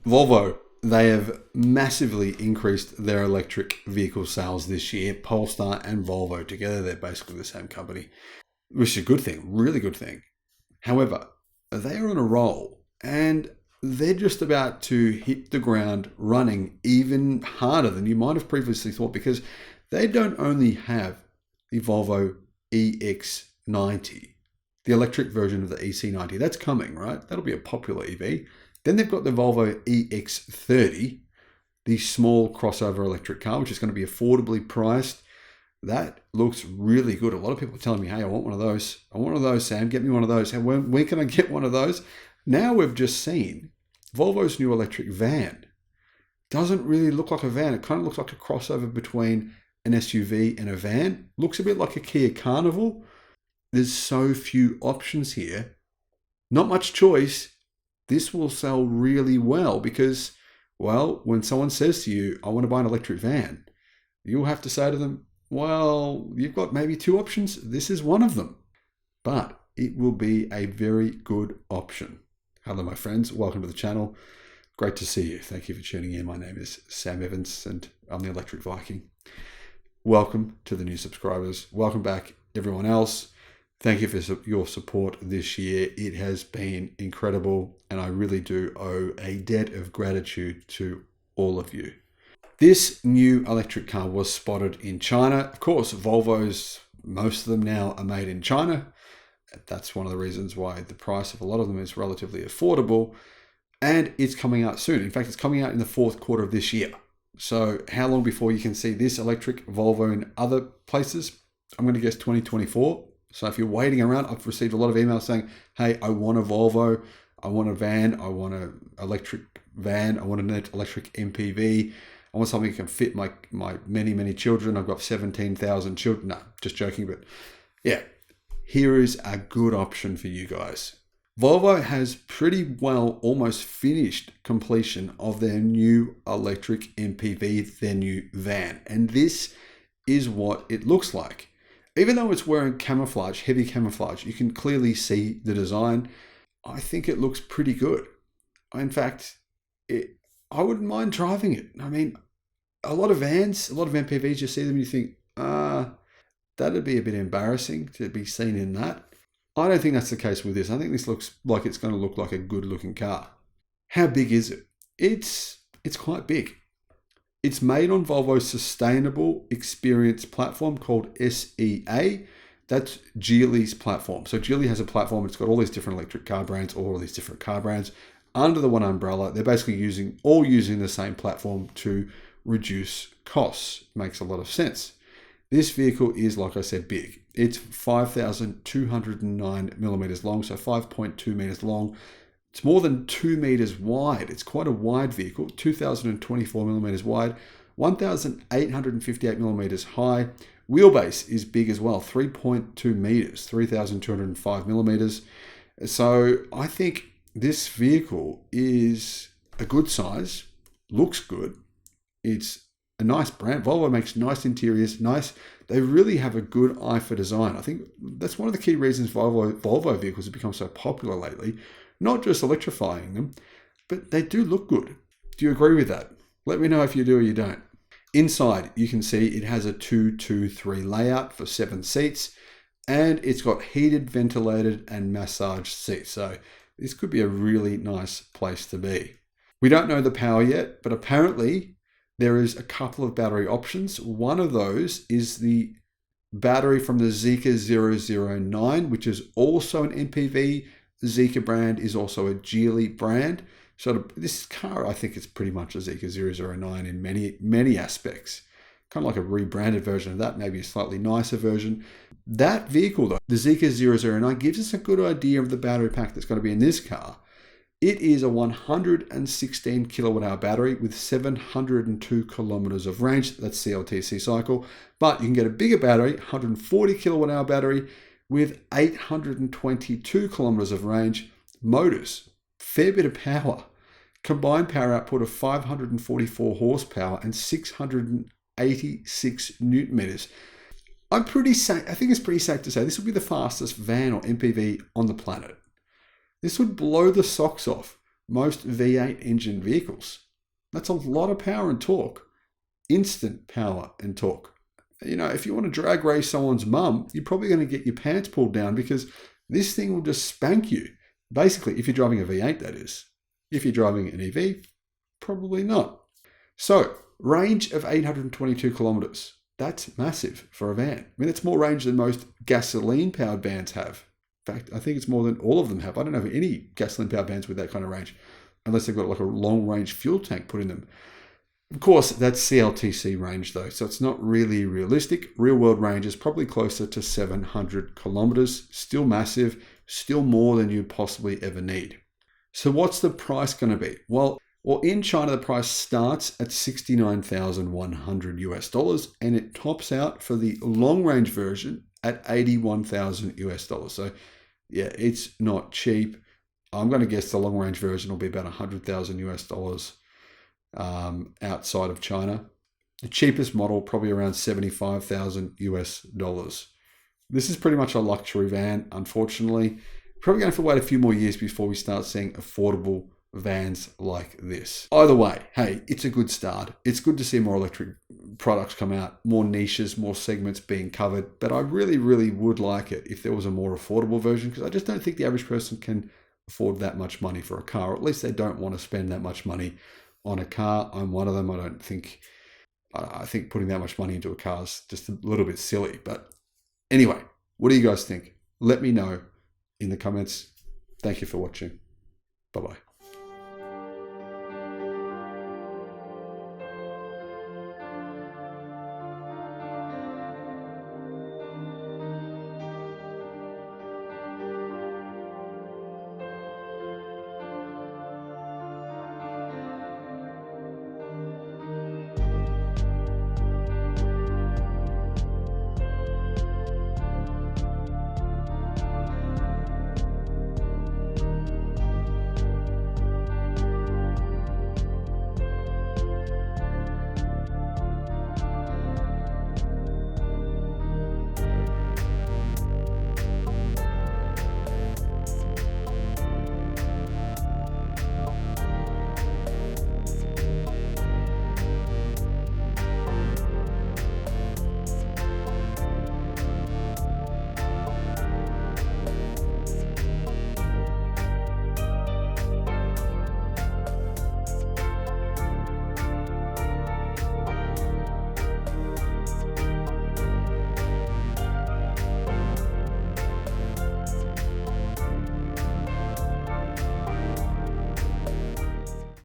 Volvo, they have massively increased their electric vehicle sales this year. Polestar and Volvo together, they're basically the same company, which is a good thing, really good thing. However, they are on a roll and they're just about to hit the ground running even harder than you might have previously thought, because they don't only have the Volvo EX90, the electric version of the EC90. That's coming, right? That'll be a popular EV. Then they've got the Volvo EX30, the small crossover electric car, which is going to be affordably priced. That looks really good. A lot of people are telling me, hey, I want one of those. I want one of those, Sam. Get me one of those. And when can I get one of those? Now we've just seen Volvo's new electric van. Doesn't really look like a van. It kind of looks like a crossover between an SUV and a van. Looks a bit like a Kia Carnival. There's so few options here. Not much choice. This will sell really well because, well, when someone says to you, I want to buy an electric van, you'll have to say to them, well, you've got maybe two options. This is one of them. But it will be a very good option. Hello, my friends. Welcome to the channel. Great to see you. Thank you for tuning in. My name is Sam Evans and I'm the Electric Viking. Welcome to the new subscribers. Welcome back, everyone else. Thank you for your support this year. It has been incredible, and I really do owe a debt of gratitude to all of you. This new electric car was spotted in China. Of course, Volvos, most of them now are made in China. That's one of the reasons why the price of a lot of them is relatively affordable, and it's coming out soon. In fact, it's coming out in the fourth quarter of this year. So how long before you can see this electric Volvo in other places? I'm going to guess 2024. So if you're waiting around, I've received a lot of emails saying, hey, I want a Volvo, I want a van, I want an electric van, I want an electric MPV, I want something that can fit my many, many children. I've got 17,000 children. No, just joking, but yeah, here is a good option for you guys. Volvo has pretty well almost finished completion of their new electric MPV, their new van. And this is what it looks like. Even though it's wearing camouflage, heavy camouflage, you can clearly see the design. I think it looks pretty good. In fact, I wouldn't mind driving it. I mean, a lot of vans, a lot of MPVs, you see them and you think, that'd be a bit embarrassing to be seen in that. I don't think that's the case with this. I think this looks like it's going to look like a good looking car. How big is it? It's quite big. It's made on Volvo's sustainable experience platform called SEA. That's Geely's platform. So Geely has a platform. It's got all these different electric car brands, all these different car brands under the one umbrella. They're basically all using the same platform to reduce costs. Makes a lot of sense. This vehicle is, like I said, big. It's 5,209 millimeters long, so 5.2 meters long. It's more than 2 meters wide. It's quite a wide vehicle, 2,024 millimeters wide, 1,858 millimeters high. Wheelbase is big as well, 3.2 meters, 3,205 millimeters. So I think this vehicle is a good size, looks good. It's a nice brand. Volvo makes nice interiors, nice. They really have a good eye for design. I think that's one of the key reasons Volvo vehicles have become so popular lately. Not just electrifying them, but they do look good. Do you agree with that? Let me know if you do or you don't. Inside, you can see it has a 2-2-3 layout for 7 seats, and it's got heated, ventilated, and massaged seats. So this could be a really nice place to be. We don't know the power yet, but apparently there is a couple of battery options. One of those is the battery from the Zeekr 009, which is also an MPV. The Zeekr brand is also a Geely brand. So this car, I think it's pretty much a Zeekr 009 in many aspects. Kind of like a rebranded version of that, maybe a slightly nicer version. That vehicle though, the Zeekr 009, gives us a good idea of the battery pack that's going to be in this car. It is a 116 kilowatt hour battery with 702 kilometers of range. That's CLTC cycle. But you can get a bigger battery, 140 kilowatt hour battery with 822 kilometers of range. Motors, fair bit of power. Combined power output of 544 horsepower and 686 newton meters. I think it's pretty safe to say this will be the fastest van or MPV on the planet. This would blow the socks off most V8 engine vehicles. That's a lot of power and torque. Instant power and torque. If you want to drag race someone's mum, you're probably going to get your pants pulled down because this thing will just spank you. Basically, if you're driving a V8, that is. If you're driving an EV, probably not. So, range of 822 kilometers. That's massive for a van. I mean, it's more range than most gasoline-powered vans have. In fact, I think it's more than all of them have. I don't know of any gasoline-powered vans with that kind of range, unless they've got like a long-range fuel tank put in them. Of course, that's CLTC range though, so it's not really realistic. Real-world range is probably closer to 700 kilometers. Still massive, still more than you'd possibly ever need. So what's the price going to be? Well, in China, the price starts at $69,100 US, and it tops out for the long-range version at $81,000 US. So, yeah, it's not cheap. I'm going to guess the long-range version will be about $100,000 US outside of China. The cheapest model, probably around $75,000 US. This is pretty much a luxury van, unfortunately. Probably going to have to wait a few more years before we start seeing affordable vans like this. Either way, hey, it's a good start. It's good to see more electric products come out, more niches, more segments being covered. But I really, really would like it if there was a more affordable version, because I just don't think the average person can afford that much money for a car, or at least they don't want to spend that much money on a car. I'm one of them. I think putting that much money into a car is just a little bit silly. But anyway, what do you guys think? Let me know in the comments. Thank you for watching. Bye-bye.